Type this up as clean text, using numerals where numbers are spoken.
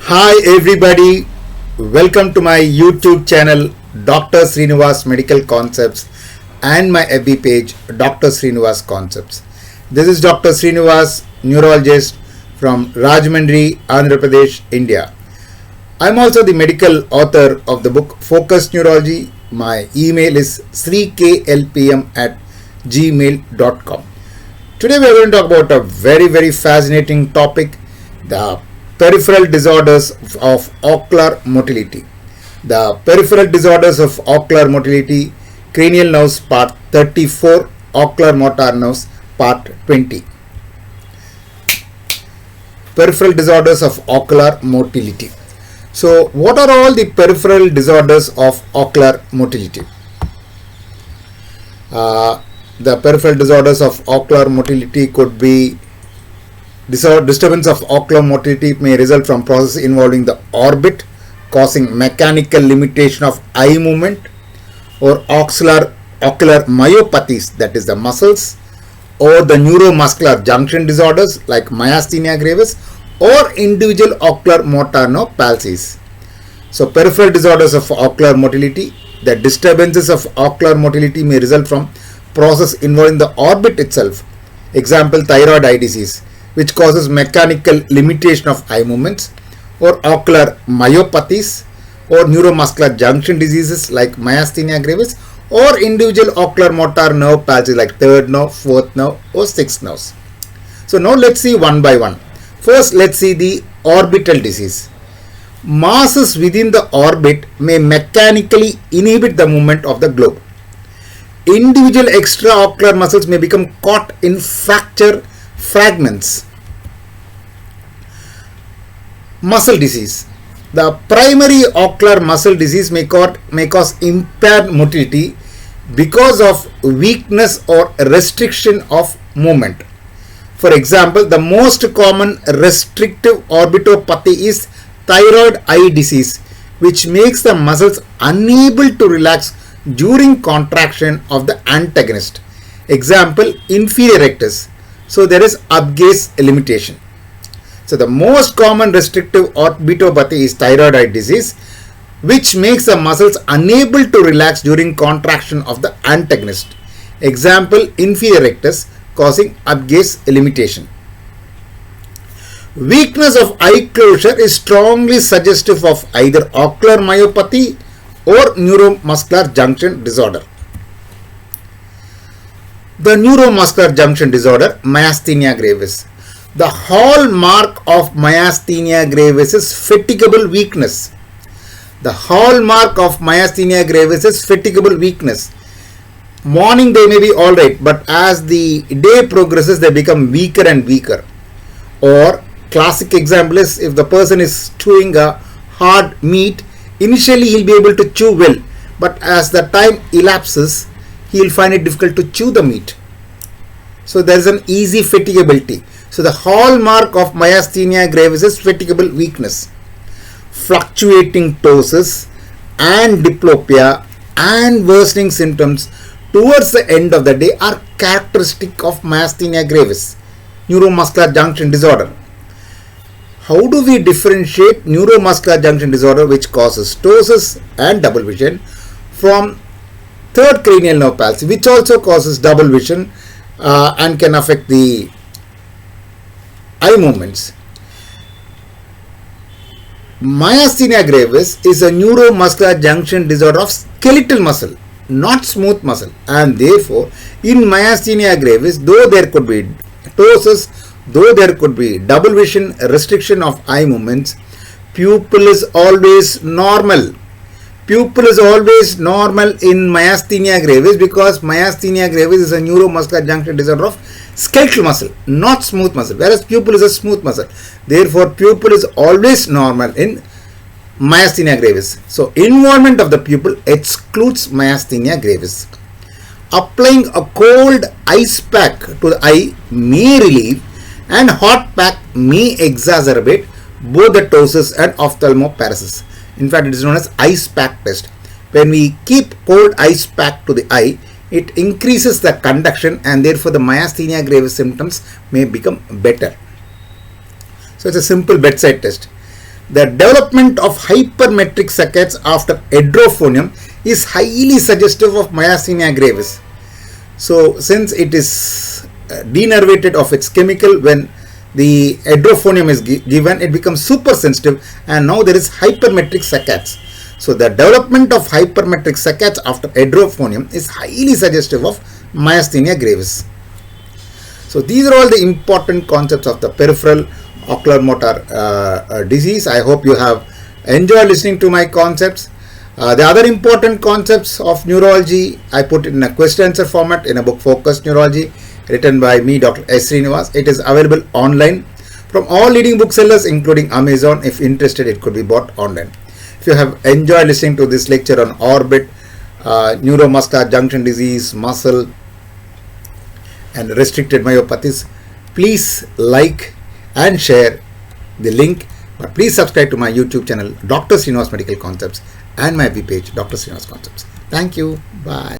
Hi everybody, welcome to my YouTube channel Dr.Sreenivas Medical Concepts and my FB page Dr.Sreenivas Concepts. This is Dr. Sreenivas, neurologist from Rajahmundry, Andhra Pradesh, India. I am also the medical author of the book Focused Neurology. My email is sreeklpm@gmail.com. Today we are going to talk about a very fascinating topic, the peripheral disorders of ocular motility. The peripheral disorders of ocular motility, cranial nerves part 34, ocular motor nerves part 20. Peripheral disorders of ocular motility. So what are all the peripheral disorders of ocular motility? The peripheral disorders of ocular motility could be disturbance of ocular motility may result from process involving the orbit, causing mechanical limitation of eye movement, or ocular myopathies, that is the muscles, or the neuromuscular junction disorders like myasthenia gravis, or individual ocular motor nerve palsies. So peripheral disorders of ocular motility, the disturbances of ocular motility may result from process involving the orbit itself. Example, thyroid eye disease, which causes mechanical limitation of eye movements, or ocular myopathies, or neuromuscular junction diseases like myasthenia gravis, or individual ocular motor nerve palsy like third nerve, fourth nerve, or sixth nerves. So now let's see one by one. First, let's see the orbital disease. Masses within the orbit may mechanically inhibit the movement of the globe. Individual extraocular muscles may become caught in fracture fragments. Muscle disease. The primary ocular muscle disease may cause impaired motility because of weakness or restriction of movement. For example, the most common restrictive orbitopathy is thyroid eye disease, which makes the muscles unable to relax during contraction of the antagonist. Example, inferior rectus. So there is upgaze limitation. So the most common restrictive orbitopathy is thyroid eye disease, which makes the muscles unable to relax during contraction of the antagonist. Example, inferior rectus, causing upgaze limitation. Weakness of eye closure is strongly suggestive of either ocular myopathy or neuromuscular junction disorder. The neuromuscular junction disorder, myasthenia gravis. The hallmark of myasthenia gravis is fatigable weakness. The hallmark of myasthenia gravis is fatigable weakness. Morning they may be alright, but as the day progresses they become weaker and weaker. Or classic example is if the person is chewing a hard meat, initially he will be able to chew well, but as the time elapses he will find it difficult to chew the meat. So there is an easy fatigability. So the hallmark of myasthenia gravis is fatigable weakness. Fluctuating ptosis and diplopia and worsening symptoms towards the end of the day are characteristic of myasthenia gravis, neuromuscular junction disorder. How do we differentiate neuromuscular junction disorder, which causes ptosis and double vision, from third cranial nerve palsy, which also causes double vision and can affect the eye movements? Myasthenia gravis is a neuromuscular junction disorder of skeletal muscle, not smooth muscle, and therefore in myasthenia gravis, though there could be ptosis, though there could be double vision, restriction of eye movements, pupil is always normal. Pupil is always normal in myasthenia gravis because myasthenia gravis is a neuromuscular junction disorder of skeletal muscle, not smooth muscle, whereas pupil is a smooth muscle. Therefore, pupil is always normal in myasthenia gravis. So, involvement of the pupil excludes myasthenia gravis. Applying a cold ice pack to the eye may relieve, and hot pack may exacerbate both the ptosis and ophthalmoparesis. In fact, it is known as ice pack test. When we keep cold ice pack to the eye, it increases the conduction and therefore the myasthenia gravis symptoms may become better. So it's a simple bedside test. The development of hypermetric saccades after hydrophonium is highly suggestive of myasthenia gravis. So since it is denervated of its chemical when the hydrophonium is given, it becomes super sensitive, and now there is hypermetric saccades. So the development of hypermetric saccades after hydrophonium is highly suggestive of myasthenia gravis. So these are all the important concepts of the peripheral ocular motor disease. I hope you have enjoyed listening to my concepts. The other important concepts of neurology, I put it in a question answer format in a book, Focused Neurology, written by me, Dr.Sreenivas. It is available online from all leading booksellers, including Amazon. If interested, it could be bought online. If you have enjoyed listening to this lecture on orbit, neuromuscular junction disease, muscle, and restricted myopathies, please like and share the link. But please subscribe to my YouTube channel, Dr. Sreenivas Medical Concepts, and my web page, Dr. Sreenivas Concepts. Thank you. Bye.